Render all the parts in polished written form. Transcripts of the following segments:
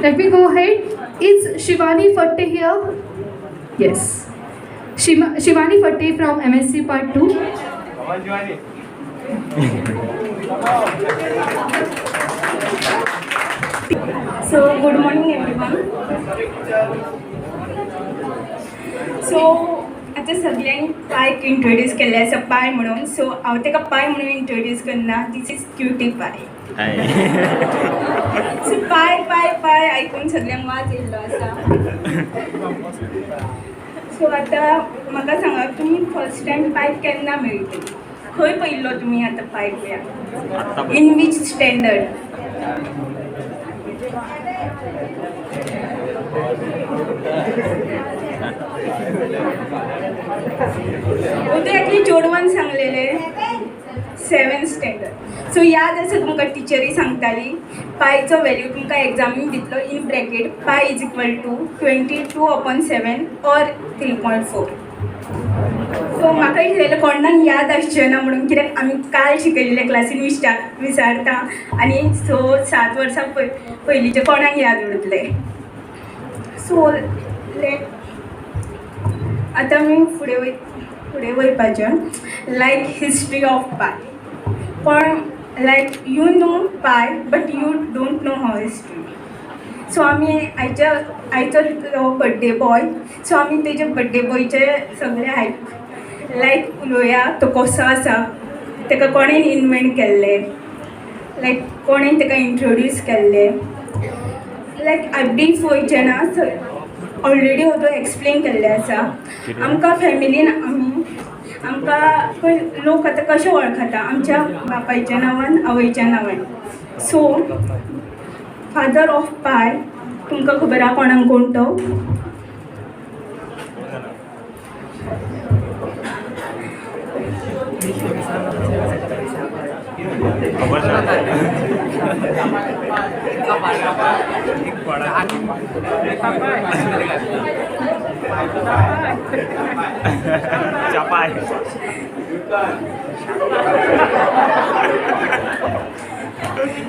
Let me go ahead. Is Shivani Fatte here? Yes. Shivani Fatte from MSc Part 2. So, good morning everyone. So, आता सगळ्यांनी पायक introduce केले आसा पाय म्हणून. सो हांव ताका पाय म्हणून इंट्रोड्यूस करना. दीस इज क्युटी पाय. सो पाय पाय पाय आयकून सगळ्यांक वाज येयल्लो आसा. सो आतां म्हाका सांगा, तुमी फर्स्ट टायम पायक केन्ना मेळटली? खंय पयल्लो तुमी आतां पायक या? In which standard? उदयातली चोडवान सांगलेले 7th स्टँडर्ड. सो याद आसा तुमकां टिचरी सांगताली पायचो व्हॅल्यू तुमकां एग्जामीन दितलो in bracket pi is equal to 22/7 or 3.4. So म्हाका दिसलेलें कोणाक याद आसचें ना म्हणून, कित्याक आमी काल शिकयल्ले क्लासीन विचारता आनी 7 वर्सां पयलींचे कोणाक याद उरतले. सो आतां आमी फुडें वयपाचें लायक हिस्ट्री ऑफ पाय. पण like you know pi but you don't know how history. So आमी आयचो बड्डे बॉय. सो आमी तेजे बड्डे बॉयचे सगळे लायक उलोवया तो कसो आसा, ताका कोणें इन्वेंट केल्ले, लायक कोणें ताका इंट्रोड्यूस केल्ले. लायक ब्रीफ वयचें ना, ऑलरेडी हो तो एक्सप्लेन केल्ले आसा. आमकां फॅमिलीन आमकां लोक आतां कशें वळखता, आमच्या बापायच्या नांवान आवयच्या नांवान. सो फादर ऑफ पाय तुमकां खबर आहा कोणाक कोण तो?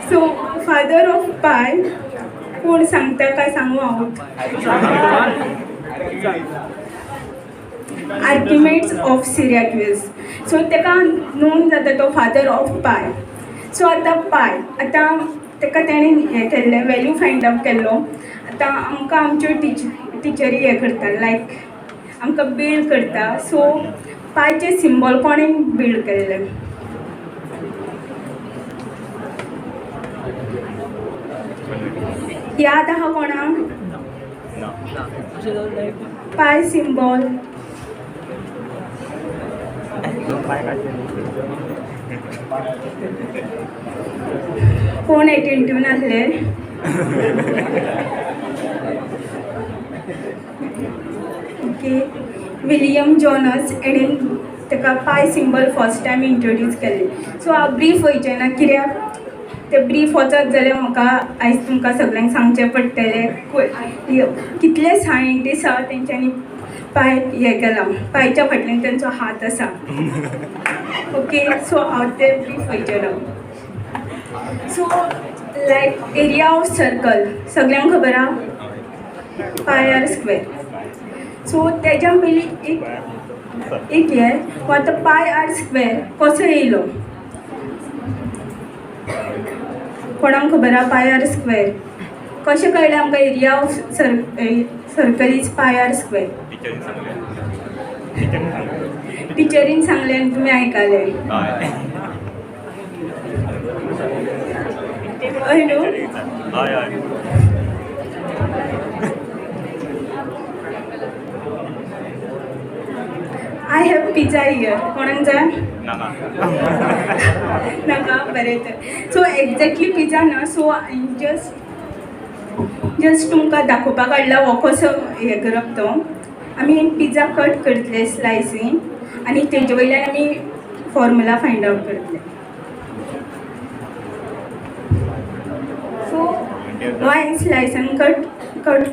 सो फादर ऑफ पाय कोण सांगता काय सांगू हांव? आर्किमेड्स ऑफ सिरॅक्यूज. सो ताका नोन जाता तो फादर ऑफ पाय. सो आतां पाय ताका तेणें हें केल्लें वॅल्यू फायंड आउट केल्लो. आतां आमकां आमच्यो टिचरी हें करता, लायक आमकां बिल्ड करता. सो पायचे सिंबॉल कोणें बिल्ड केल्ले? याद आहा कोणाक पाय सिंबॉल? कोण एटेंटिव्ह नासले? ओके, विलियम जॉनस हेणें ताका पाय सिंबल फर्स्ट टायम इंट्रोड्यूस केल्ले. सो हांव ब्रीफ वयचें ना, कित्याक तें ब्रीफ वचत जाल्यार म्हाका आयज तुमकां सगळ्यांक सांगचें पडटलें कितले सायंटिस्ट आहा तेंच्यांनी पाय हें केलां, पायच्या फाटल्यान तेंचो हात आसा. ओके, सो हांव तें ब्रीफ वयचें ना. So like area of circle सगळ्यांक खबर आहा पाय आर स्क्वेअर. सो तेज्या पयलीं एक हें आतां पाय आर स्क्वेअर कसो येयलो? कोणाक खबर आहा पाय आर स्क्वेअर? कशें कळ्ळें आमकां area of circle is pi r square? टिचरीन सांगलें आनी तुमी आयकलें. हय न्हू? I have pizza here. कोणाक जाय? नाका, बरें तर. सो एक्झॅक्टली पिझ्झा ना. सो जस्ट तुमकां दाखोवपाक हाडला हो कसो हें करप तो. आमी पिझ्झा कट करतले स्लायसीन आनी तेजे वयल्यान आमी फॉर्मुला फायंड आउट करतले. सो हो हांवें स्लायसान कट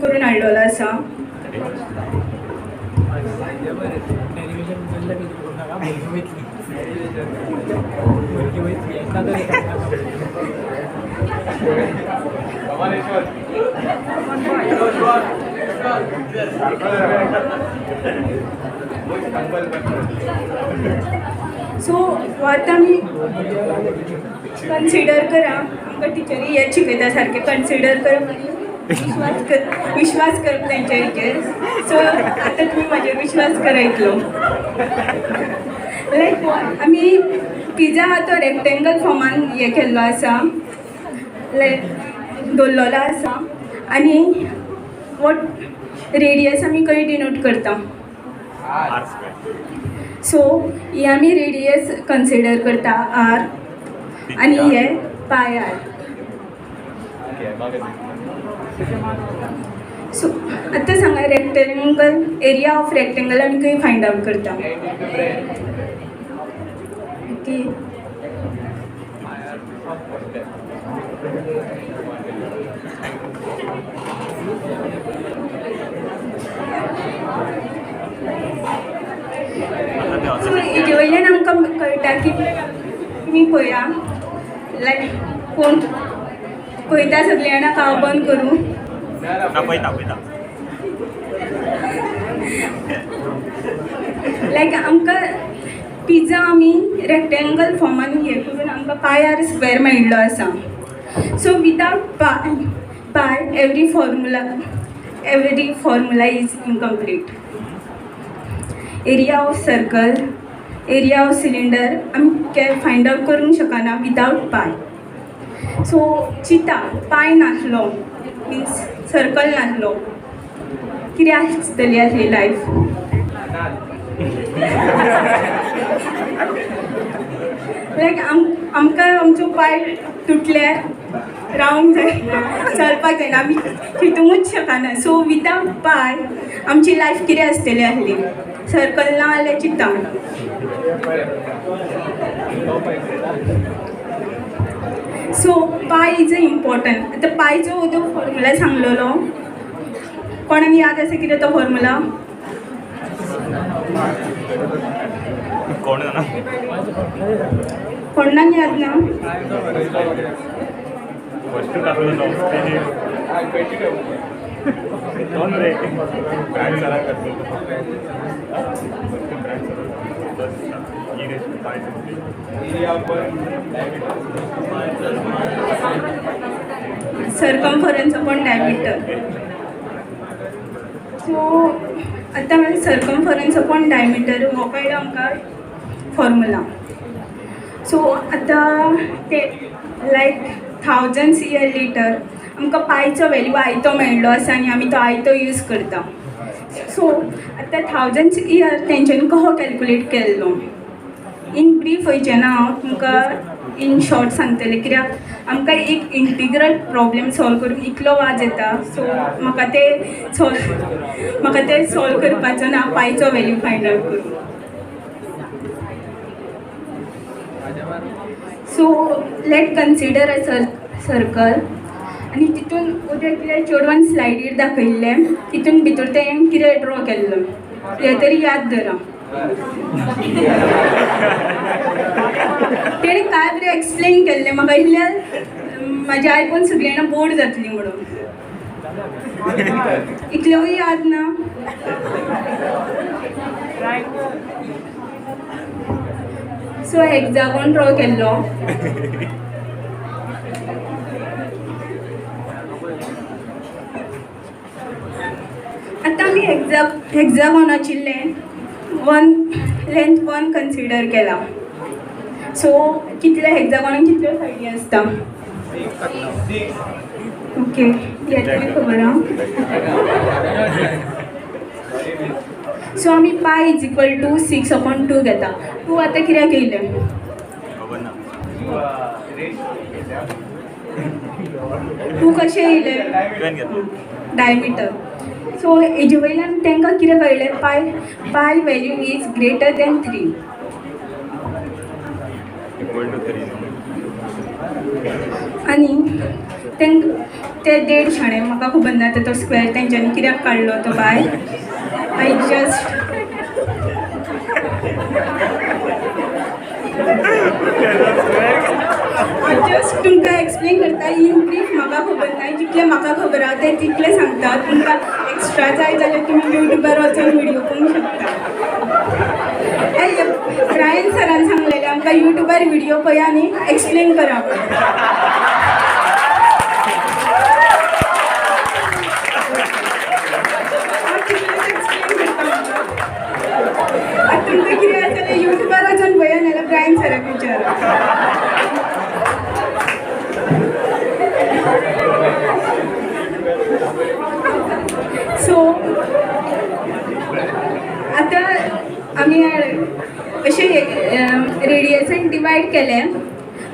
करून हाडलेलो आसा. सो आतां आमी कन्सिडर करा आमकां टिचरी हें शिकयता सारकें कन्सिडर करप आनी विश्वास करप तेंच्या हेचेर सो आतां तुमी म्हाजेर विश्वास करा इतलो लायक आमी पिझ्झा हा तो रेक्टेंगल फॉर्मान हे केल्लो आसा लायक दवरलेलो आसा आनी वॉट रेडियस आमी खंय डिनोट करता सो ही आमी रेडियस कन्सिडर करता आर आनी हे पाय आर सो आतां सांगा रेक्टेंगल एरिया ऑफ रेक्टेंगल आमी खंय फायंड आवट करता ओके सो हेजे वयल्यान आमकां कळटा की तुमी पळया लायक कोण पळयता सगळीं जाणां हांव बंद करूं लायक आमकां पिझ्झा आमी रेक्टेंगल फॉर्मान हे करून आमकां पाय आर स्क्वेअर मेळिल्लो आसा सो विदाउट पाय every formula is incomplete area of circle area of cylinder आमी फायंड आवट करूंक शकना विदाउट पाय सो चिता पाय नासलो मिन्स सर्कल नासलो कितें आसतली आसली लायफ लायक आमकां आमचो पाय तुटल्यार रावंक जाय चलपाक जायना आमी चितूंकूच शकना सो विदाउट पाय आमची लायफ कितें आसतली आसली सर्कल ना जाल्यार चिंता सो पाय इज इम्पॉर्टंट आतां पायचो जो फॉर्मुला सांगलेलो कोणाक याद आसा कितें तो फॉर्मुला कोणाक याद ना सर्कमफरन्स अपॉन डायमीटर सो आतां सर्कमफरन्स अपॉन डायमीटर हो कळ्ळो आमकां फॉर्मुला सो आतां ते लायक थावजंड्स इयर लेटर आमकां पायचो वॅल्यू आयतो मेळ्ळो आसा आनी आमी तो आयतो यूज करता सो आतां थावजंड्स इयर तेंच्यांनी कहो कॅल्कुलेट केल्लो इन ब्रीफ वयचें ना हांव तुमकां इन शॉर्ट सांगतलें कित्याक आमकां एक इंटिग्रल प्रॉब्लेम सॉल्व करूंक इतलो वाज येता सो म्हाका ते सॉल्व करपाचो ना पायचो वॅल्यू फायंड आवट करूं so let consider a circle आनी तितून उद्या कितें चेडवान स्लायडीर दाखयल्लें तितून भितर तें कितें ड्रॉ केल्लो हें तरी याद धरा तेणें काय बरें एक्सप्लेन केल्लें म्हाका इल्ल्यार म्हाजें आयकून सगळीं जाणां बोर्ड जातलीं म्हणून इतलेंय याद ना सो हेक्सागॉन ड्रॉ केल्लो आतां आमी हेक्सागॉनाची लेंथ वन कन्सिडर केला सो कितले हेक्सागॉनाक कितल्यो सायडी आसता ओके येतली खबर आहा सो आमी पाय इज इक्वल टू 6/2 घेता 2 आतां कित्याक येयलें 2 कशें येयलें डायमीटर सो हेजे वयल्यान तांकां कितें कळलें पाय वॅल्यू इज ग्रेटर दॅन 3 आनी ते देड शाणे म्हाका खबर ना तो स्क्वेअर तेंच्यांनी कित्याक काडलो तो बाय आय जस्ट जस्ट तुमकां एक्सप्लेन करता इन ब्रीफ म्हाका खबर ना जितलें म्हाका खबर आहा तें तितलें सांगता तुमकां एक्स्ट्रा जाय जाल्यार तुमी यूट्यूबार वचून व्हिडिओ पळोवंक शकता ब्रायन सरान सांगलेलें आमकां यूट्यूबार व्हिडिओ पळया आनी एक्सप्लेन करा तुमकां कितें जाल्यार यूट्यूबार वचून पळया नाल्यार ब्रायन सराक विचारा सो आतां आमी अशें रेडियसन डिवायड केलें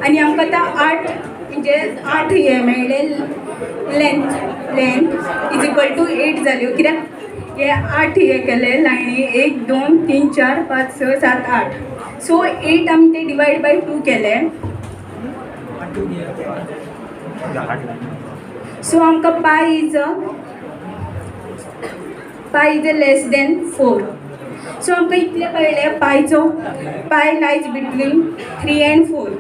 आनी आमकां आतां 8 म्हणजे 8 हे मेळ्ळे लेंथ इज इक्वल टू 8 जाल्यो कित्याक हे 8 हे केले लायनी 1 2 3 4 5 6 7 8 सो 8 आमी ते डिवायड बाय 2 केले सो आमकां पाय इज लेस देन 4 सो आमकां इतलें कळ्ळें पाय लायज बिटवीन 3 and 4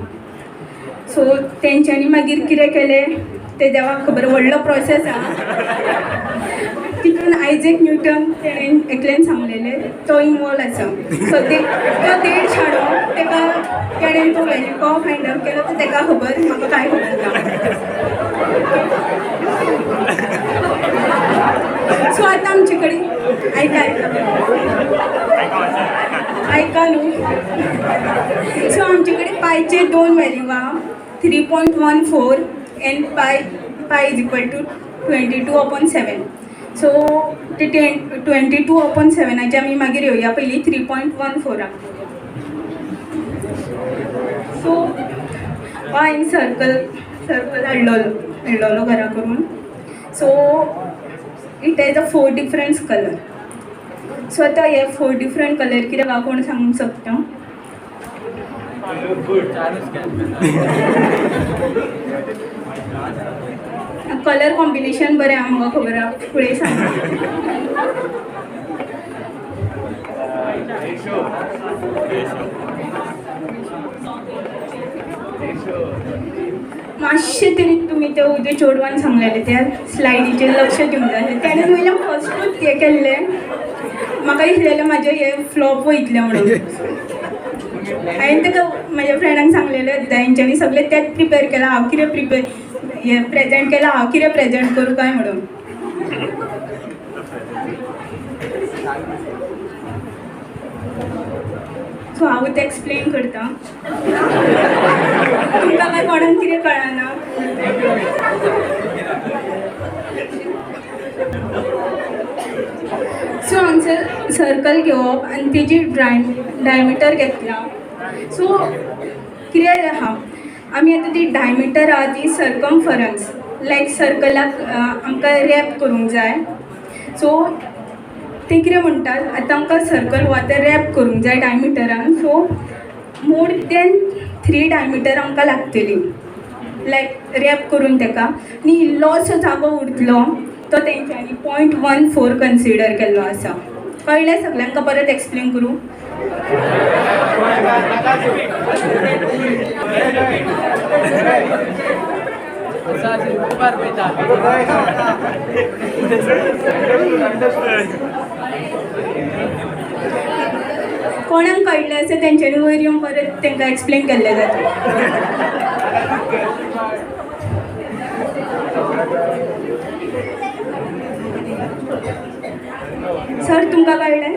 सो तेंच्यांनी मागीर कितें केलें तें देवाक खबर व्हडलो प्रोसेस आहा तितून आयझॅक न्यूटन तेणें एकल्यान सांगलेलें तो इनवॉल्व आसा सो तो देड शाडो तेका तेणें तो वॅल्यू को फायंड आउट केलो तो तेका खबर म्हाका कांय खबर ना सो आतां आमचे कडेन ऐका न्हू सो आमचे कडेन पायचे 2 वॅल्यू आहा 3.14 and pi is equal to 22/7 so ते 22/7 आमी मागीर येवया पयलीं 3.14 सो हांवें सर्कल हाडलेलो घरा करून so it has a 4 different colour so आतां हे 4 डिफरंट कलर कित्याक हांव कोण सांगूंक शकता कलर कॉम्बिनेशन बरें आहा म्हाका खबर आहा फुडें सांग मातशें तरी तुमी ते उदय चेडवान सांगलेलें त्या स्लायडीचेर लक्ष दिवंक जाय तेणें वयल्यान फस्टूच हें केल्लें म्हाका दिसलेलें म्हाजें हें फ्लॉप वयतलें म्हणून हांवें ताका म्हाज्या फ्रेंडांक सांगलेलें तेंच्यांनी सगळें तेंच प्रिपेर केलां हांव कितें हें प्रेजेंट केलां हांव कितें प्रेजेंट करूं काय म्हणून सो हांव तें एक्सप्लेन करता तुमकां काय कोणाक कितें कळना सो हांगसर सर्कल घेवप आनी तेजी डायमिटर घेतला सो कितें आहा आमी आतां ती डायमिटर आहा ती सर्कमफरन्स लायक सर्कलाक आमकां रॅप करूंक जाय सो ते कितें म्हणटात आतां आमकां सर्कल वा तें रॅप करूंक जाय डायमिटरान सो मोर देन 3 डायमिटर आमकां लागतली लायक रॅप करून तेका आनी इल्लोसो जागो उरतलो तो तेंच्यांनी 0.14 कन्सिडर केल्लो आसा कळ्ळें सगल्यांक परत एक्सप्लेन करूं कोणाक कळ्ळें आसा तेंच्यांनी वयर येवन परत तेंकां एक्सप्लेन केल्लें जाता सर तुमकां कळ्ळें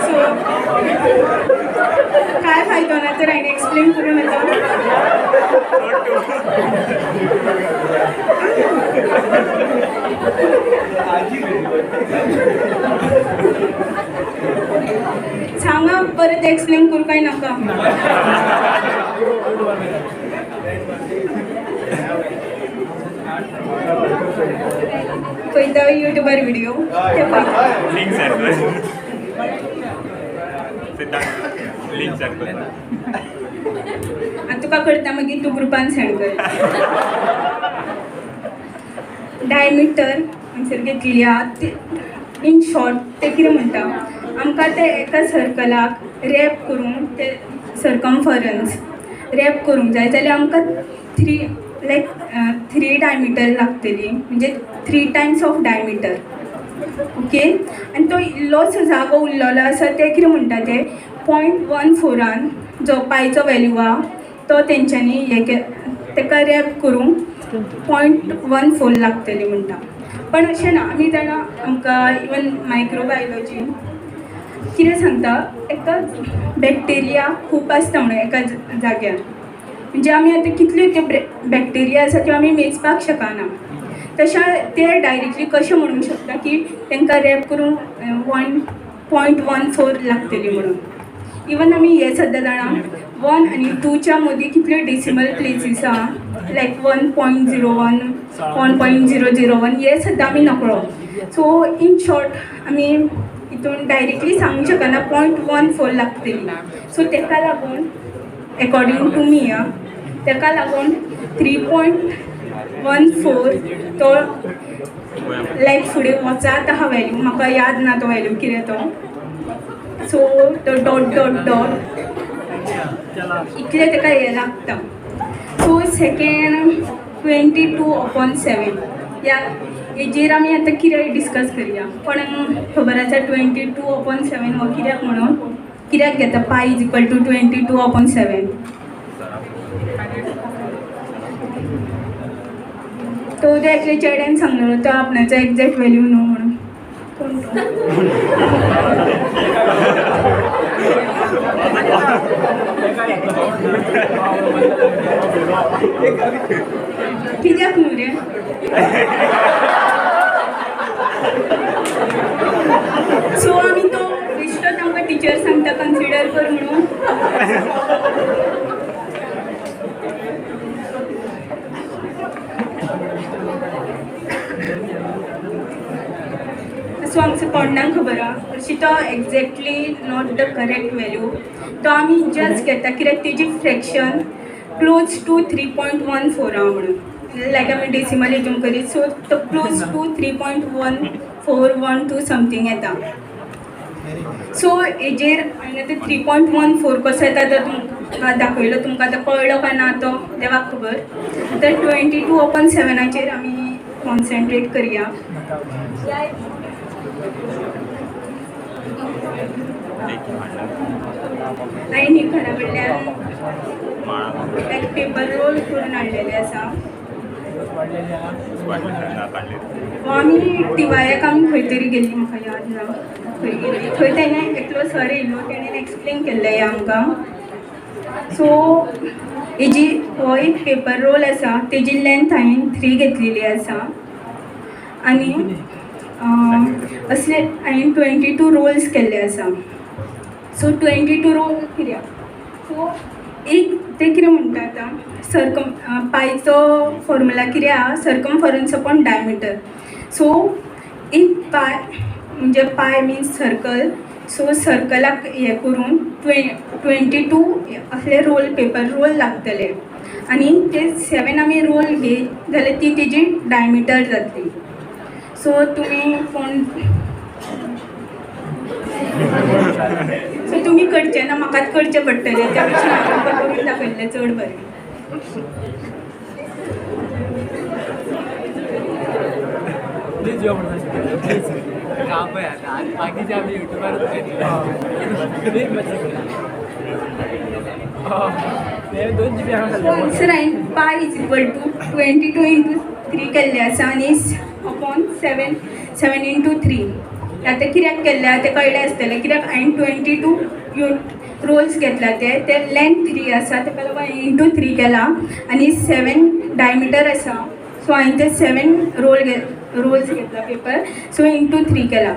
सो काय फायदो ना तर हांवें एक्सप्लेन करून येता सांगा परत एक्सप्लेन करू काय नाका पळयता यूट्यूबार व्हिडिओ ते पळयता आनी तुका करता मागीर तूं ग्रुपान सेंड कर डायमिटर हांगसर घेतली आहा इन शॉर्ट ते कितें म्हणटा आमकां ते एका सर्कलाक रॅप करून ते सर्कमफरन्स रॅप करूंक जाय जाल्यार आमकां थ्री डायमिटर लागतली म्हणजे 3 टायम्स ऑफ डायमिटर ओके आनी तो इल्लोसो जागो उरलेलो आसा ते कितें म्हणटा ते 0.14 जो पायचो वॅल्यू आहा तो तेंच्यांनी हे ताका रॅप करूंक 0.14 लागतली म्हणटा पण अशें ना आमी जाणा आमकां इवन मायक्रोबायोलॉजी कितें सांगता एका बॅक्टेरिया खूब आसता म्हणून एका जाग्यार म्हणजे आमी आतां कितल्यो त्यो बॅक्टेरिया आसा त्यो आमी मेजपाक शकना तशें ते डायरेक्टली कशें म्हणूंक शकता की तांकां रॅप करून 1.14 लागतली म्हणून इवन आमी हे सद्दां जाणा 1 आनी 2च्या मदीं कितल्यो डेसिमल प्लेसीस आहा लायक 1.01 1.001 हे सद्दां आमी नकळो सो इन शॉर्ट आमी हितून डायरेक्टली सांगूंक शकना 0.14 लागतली सो ताका लागून एकॉर्डींग टू मी ताका लागून 3.14 तो लायक फुडें वचात आहा वॅल्यू म्हाका याद ना तो वॅल्यू कितें तो सो तो डॉट डॉट डॉट इतले ताका हें लागता सो सेकेंड 22/7 ह्या हेजेर आमी आतां कितें डिस्कस करया कोणाक खबर आसा 22/7 हो कित्याक म्हणून कित्याक घेता पाय इज इक्वल टू 22/7 तो एकल्या चेड्यान सांगलेलो तो आपणाचो एक्झॅक्ट व्हॅल्यू न्हू म्हणून कोण कित्याक न्हू रे सो आमी तो बेश्टोच आमकां टिचर सांगता कन्सिडर कर म्हणून सो आमचो कोणाक खबर आहा अशी तो exactly not the correct value तो आमी जस्ट घेता कित्याक तेजी फ्रॅक्शन क्लोज टू 3.14 आहा म्हणून लायक आमी डेसिमल हितून करीत सो तो क्लोज टू 3.1412 समथींग येता सो हेजेर हांवें ते 3.14 कसो येता तो तुमकां दाखयलो तुमकां आतां कळ्ळो काय ना तो देवाक खबर तर 22/7 आमी कॉन्सन्ट्रेट करया हांवें न्ही घरा कडल्यान एक पेपर रोल करून हाडलेले आसा आमी टिवायाक आमी खंय तरी गेल्ली म्हाका याद ना खंय गेल्ली थंय तेणें एकलो सर येयलो तेणें एक्सप्लेन केल्लें हें आमकां सो हेजी हो एक पेपर रोल आसा तेजी लेंथ हांवें 3 घेतलेली आसा आनी असले हांवें 22 रोल्स केल्ले आसा सो 22 रोल कित्याक सो एक ते कितें म्हणटा आतां पायचो फॉर्मुला कितें आहा सर्कमफरन्स अपॉन डायमिटर सो एक पाय म्हणजे पाय मिन्स सर्कल सो सर्कलाक हे करून 22 असले रोल पेपर रोल लागतले आनी ते 7 आमी रोल घेत जाल्यार ती तेजी डायमिटर जातली सो तुमी कोण सो तुमी करचें ना म्हाकाच करचें पडटलें त्या पेक्षा हांवें करून दाखयल्लें चड बरें सर हांवें पाय इज इक्वल टू 22/3 केल्लें आसा आनी अपॉन 7/3 आतां कित्याक केल्लें तें कळ्ळें आसतलें कित्याक हांवें 22 रोल्स घेतला ते लेंथ 3 आसा ताका लागून हांवें × 3 केला आनी 7 डायमिटर आसा सो हांवें ते 7 रोल्स घेतला पेपर सो × 3 केला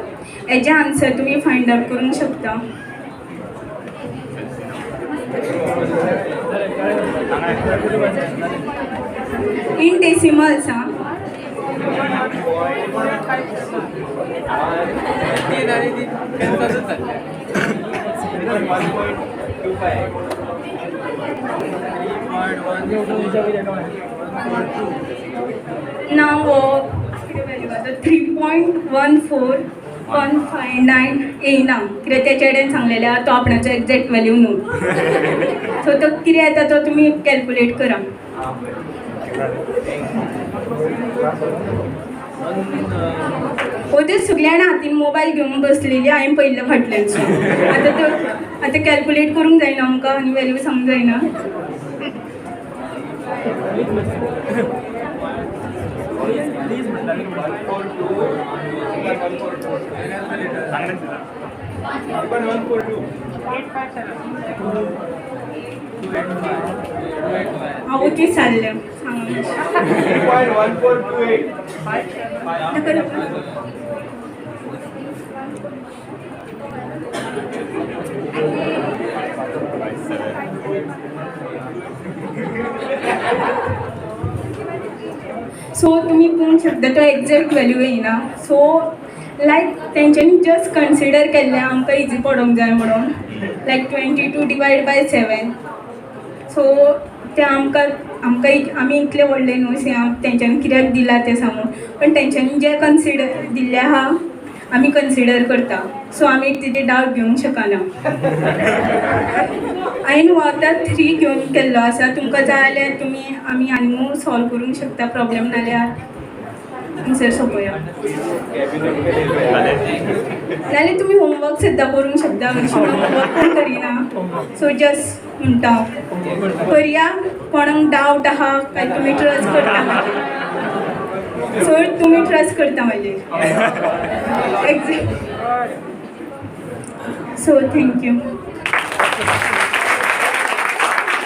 हेजे आन्सर तुमी फायंड आउट करूंक शकता इन डेसिमल्स आं नाव 3.14 159 येयना कित्याक तेच्या कडेन सांगलेलें आहा तो आपणाचो एक्झॅक्ट व्हॅल्यू न्हू सो तो कितें येता तो तुमी कॅल्कुलेट करा ते सगळ्यांना हातीन मोबायल घेवन बसलेली हांवें पयलें फाटल्यानसून आतां कॅल्कुलेट करूंक जायना आमकां आनी व्हॅल्यू सांगूंक जायना हांव विचारलें सो तुमी पळोवंक शकता तो एक्झॅक्ट व्हॅल्यू येयना सो लायक तेंच्यांनी जस्ट कन्सिडर केल्लें आमकां इजी पडोंक जाय म्हणून लायक 22 डिवायड बाय 7 सो ते आमकां आमी इतले व्हडले न्हू से तेंच्यांनी कित्याक दिला तें सांगून पण तेंच्यांनी जे कन्सिडर दिल्लें आहा आमी कन्सिडर करता सो आमी तिथे डावट घेवंक शकना हांवें हो आतां 3 घेवन केल्लो आसा तुमकां जाय जाल्यार तुमी आमी आनीक सॉल्व करूंक शकता प्रॉब्लेम नाल्यार आन्सर सोंपया नाल्यार तुमी होमवर्क सुद्दां करूंक शकता हरशीं होमवर्क पण करिना सो जस्ट म्हणटा करया कोणाक डावट आहा काय तुमी ट्रस्ट करता सो तुमी ट्रस्ट करता म्हाजेर सो थँक्यू